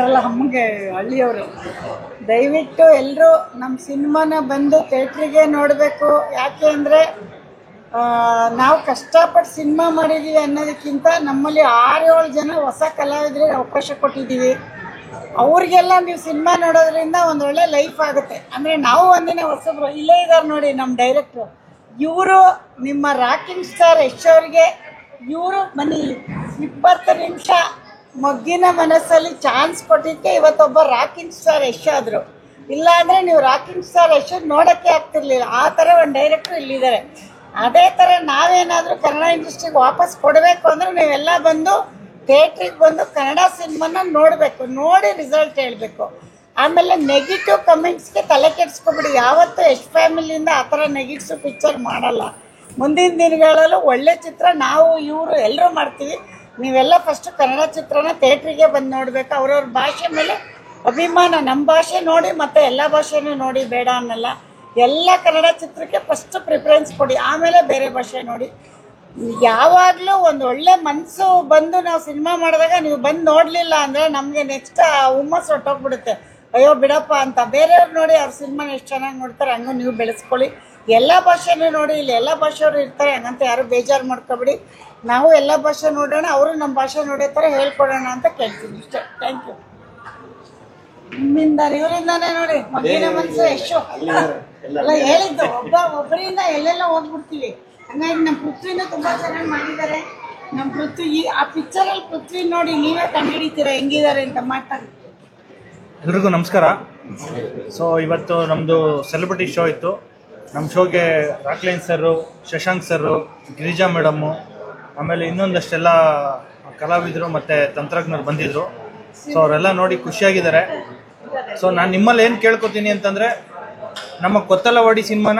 ನಮಗೆ ಹಳ್ಳಿಯವರು ದಯವಿಟ್ಟು ಎಲ್ಲರೂ ನಮ್ಮ ಸಿನಿಮಾನ ಬಂದು ಥಿಯೇಟ್ರಿಗೆ ನೋಡಬೇಕು. ಯಾಕೆ ಅಂದರೆ ನಾವು ಕಷ್ಟಪಟ್ಟು ಸಿನಿಮಾ ಮಾಡಿದ್ದೀವಿ ಅನ್ನೋದಕ್ಕಿಂತ ನಮ್ಮಲ್ಲಿ 6-7 ಜನ ಹೊಸ ಕಲಾವಿದರಿಗೆ ಅವಕಾಶ ಕೊಟ್ಟಿದ್ದೀವಿ. ಅವ್ರಿಗೆಲ್ಲ ನೀವು ಸಿನಿಮಾ ನೋಡೋದ್ರಿಂದ ಒಂದೊಳ್ಳೆ ಲೈಫ್ ಆಗುತ್ತೆ. ಅಂದರೆ ನಾವು ಒಂದಿನ ಹೊಸಬ್ರು ಇಲ್ಲೇ ಇದ್ದಾರೆ ನೋಡಿ, ನಮ್ಮ ಡೈರೆಕ್ಟ್ರು ಇವರು ನಿಮ್ಮ ರಾಕಿಂಗ್ ಸ್ಟಾರ್ ಯಶ್ ಅವ್ರಿಗೆ ಇವರು ಬನ್ನಿ 20 ನಿಮಿಷ ಮಗ್ಗಿನ ಮನಸ್ಸಲ್ಲಿ ಚಾನ್ಸ್ ಕೊಟ್ಟಿದ್ದಕ್ಕೆ ಇವತ್ತೊಬ್ಬ ರಾಕಿಂಗ್ ಸ್ಟಾರ್ ಯಶ್ ಆದರು. ಇಲ್ಲಾಂದರೆ ನೀವು ರಾಕಿಂಗ್ ಸ್ಟಾರ್ ಯಶ್ ನೋಡೋಕ್ಕೆ ಆಗ್ತಿರ್ಲಿಲ್ಲ. ಆ ಥರ ಒಂದು ಡೈರೆಕ್ಟ್ರು ಇಲ್ಲಿದ್ದಾರೆ. ಅದೇ ಥರ ನಾವೇನಾದರೂ ಕನ್ನಡ ಇಂಡಸ್ಟ್ರಿಗೆ ವಾಪಸ್ ಕೊಡಬೇಕು ಅಂದರೆ ನೀವೆಲ್ಲ ಬಂದು ಥಿಯೇಟ್ರಿಗೆ ಬಂದು ಕನ್ನಡ ಸಿನಿಮಾನ ನೋಡಬೇಕು, ನೋಡಿ ರಿಸಲ್ಟ್ ಹೇಳಬೇಕು. ಆಮೇಲೆ ನೆಗೆಟಿವ್ ಕಮೆಂಟ್ಸ್ಗೆ ತಲೆ ಕೆಡಿಸ್ಕೊಬಿಡಿ. ಯಾವತ್ತೂ ಯಶ್ ಫ್ಯಾಮಿಲಿಯಿಂದ ಆ ಥರ ನೆಗೆಟಿವ್ ಪಿಕ್ಚರ್ ಮಾಡಲ್ಲ. ಮುಂದಿನ ದಿನಗಳಲ್ಲೂ ಒಳ್ಳೆ ಚಿತ್ರ ನಾವು ಇವರು ಎಲ್ಲರೂ ಮಾಡ್ತೀವಿ. ನೀವೆಲ್ಲ ಫಸ್ಟು ಕನ್ನಡ ಚಿತ್ರನ ಥಿಯೇಟ್ರಿಗೆ ಬಂದು ನೋಡಬೇಕು. ಅವ್ರವ್ರ ಭಾಷೆ ಮೇಲೆ ಅಭಿಮಾನ, ನಮ್ಮ ಭಾಷೆ ನೋಡಿ ಮತ್ತು ಎಲ್ಲ ಭಾಷೆನೂ ನೋಡಿ, ಬೇಡ ಅನ್ನಲ್ಲ. ಎಲ್ಲ ಕನ್ನಡ ಚಿತ್ರಕ್ಕೆ ಫಸ್ಟು ಪ್ರಿಫರೆನ್ಸ್ ಕೊಡಿ, ಆಮೇಲೆ ಬೇರೆ ಭಾಷೆ ನೋಡಿ. ಯಾವಾಗಲೂ ಒಂದು ಒಳ್ಳೆ ಮನಸ್ಸು ಬಂದು ನಾವು ಸಿನಿಮಾ ಮಾಡಿದಾಗ ನೀವು ಬಂದು ನೋಡಲಿಲ್ಲ ಅಂದರೆ ನಮಗೆ ನೆಕ್ಸ್ಟ್ ಹುಮ್ಮಸ್ಸು ಹೊಟ್ಟೋಗ್ಬಿಡುತ್ತೆ. ಅಯ್ಯೋ ಬಿಡಪ್ಪ ಅಂತ. ಬೇರೆಯವ್ರು ನೋಡಿ ಅವ್ರ ಸಿನಿಮಾನ ಎಷ್ಟು ಚೆನ್ನಾಗಿ ನೋಡ್ತಾರೆ, ಹಂಗೂ ನೀವು ಬೆಳೆಸ್ಕೊಳ್ಳಿ. ಎಲ್ಲ ಭಾಷೆನೂ ನೋಡಿ, ಇಲ್ಲಿ ಎಲ್ಲ ಭಾಷೆಯವರು ಇರ್ತಾರೆ, ಹಂಗಂತ ಯಾರು ಬೇಜಾರು ಮಾಡ್ಕೊಬಿಡಿ. ನಾವು ಎಲ್ಲ ಭಾಷೆ ನೋಡೋಣ, ಅವರು ನಮ್ಮ ಭಾಷೆ ನೋಡೋ ಥರ ಹೇಳ್ಕೊಡೋಣ ಅಂತ ಕೇಳ್ತೀನಿ ಇಷ್ಟೇ. Thank you. ನಿಮ್ಮಿಂದ ಇವರಿಂದಾನೇ ನೋಡಿ ಮಗಿನ ಮನಸ್ಸು ಯಶು ಎಲ್ಲ ಹೇಳಿದ್ದು. ಒಬ್ಬರಿಂದ ಎಲ್ಲೆಲ್ಲ ಹೋಗ್ಬಿಡ್ತೀವಿ. ಹಂಗಾಗಿ ನಮ್ಮ ಪೃಥ್ವಿನೂ ತುಂಬ ಚೆನ್ನಾಗಿ ಮಾಡಿದ್ದಾರೆ. ನಮ್ಮ ಪೃಥ್ವಿ ಆ ಪಿಕ್ಚರಲ್ಲಿ ಪೃಥ್ವಿ ನೋಡಿ ನೀವೇ ಕಂಡುಹಿಡಿತೀರ ಹೆಂಗಿದ್ದಾರೆ ಅಂತ ಮಾತಾಡಿ. ಎಲ್ರಿಗೂ ನಮಸ್ಕಾರ. ಸೊ ಇವತ್ತು ನಮ್ಮದು ಸೆಲೆಬ್ರಿಟಿ ಶೋ ಇತ್ತು. ನಮ್ಮ ಶೋಗೆ ರಾಕ್ಲೈನ್ ಸರು, ಶಶಾಂಕ್ ಸರು, ಗಿರಿಜಾ ಮೇಡಮ್ಮು, ಆಮೇಲೆ ಇನ್ನೊಂದಷ್ಟೆಲ್ಲ ಕಲಾವಿದರು ಮತ್ತು ತಂತ್ರಜ್ಞರು ಬಂದಿದ್ದರು. ಸೊ ಅವರೆಲ್ಲ ನೋಡಿ ಖುಷಿಯಾಗಿದ್ದಾರೆ. ಸೊ ನಾನು ನಿಮ್ಮಲ್ಲಿ ಏನು ಕೇಳ್ಕೊತೀನಿ ಅಂತಂದರೆ, ನಮ್ಮ ಕೊತ್ತಲವಾಡಿ ಸಿನಿಮಾನ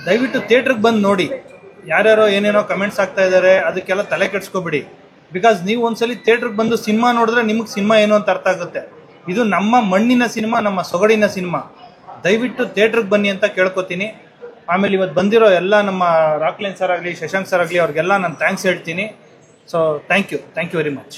ದಯವಿಟ್ಟು ಥಿಯೇಟ್ರಿಗೆ ಬಂದು ನೋಡಿ. ಯಾರ್ಯಾರೋ ಏನೇನೋ ಕಮೆಂಟ್ಸ್ ಆಗ್ತಾ ಇದ್ದಾರೆ, ಅದಕ್ಕೆಲ್ಲ ತಲೆ ಕೆಡಿಸ್ಕೊಬಿಡಿ. ಬಿಕಾಸ್ ನೀವು ಒಂದ್ಸಲಿ ಥಿಯೇಟ್ರಿಗೆ ಬಂದು ಸಿನಿಮಾ ನೋಡಿದ್ರೆ ನಿಮಗೆ ಸಿನಿಮಾ ಏನು ಅಂತ ಅರ್ಥ ಆಗುತ್ತೆ. ಇದು ನಮ್ಮ ಮಣ್ಣಿನ ಸಿನಿಮಾ, ನಮ್ಮ ಸೊಗಡಿನ ಸಿನಿಮಾ. ದಯವಿಟ್ಟು ಥಿಯೇಟ್ರಿಗೆ ಬನ್ನಿ ಅಂತ ಕೇಳ್ಕೊತೀನಿ. ಆಮೇಲೆ ಇವತ್ತು ಬಂದಿರೋ ಎಲ್ಲ ನಮ್ಮ ರಾಕ್ಲೈನ್ ಸರ್ ಆಗಲಿ, ಶಶಾಂಕ್ ಸರ್ ಆಗಲಿ, ಅವ್ರಿಗೆಲ್ಲ ನಾನು ಥ್ಯಾಂಕ್ಸ್ ಹೇಳ್ತೀನಿ. So thank you very much.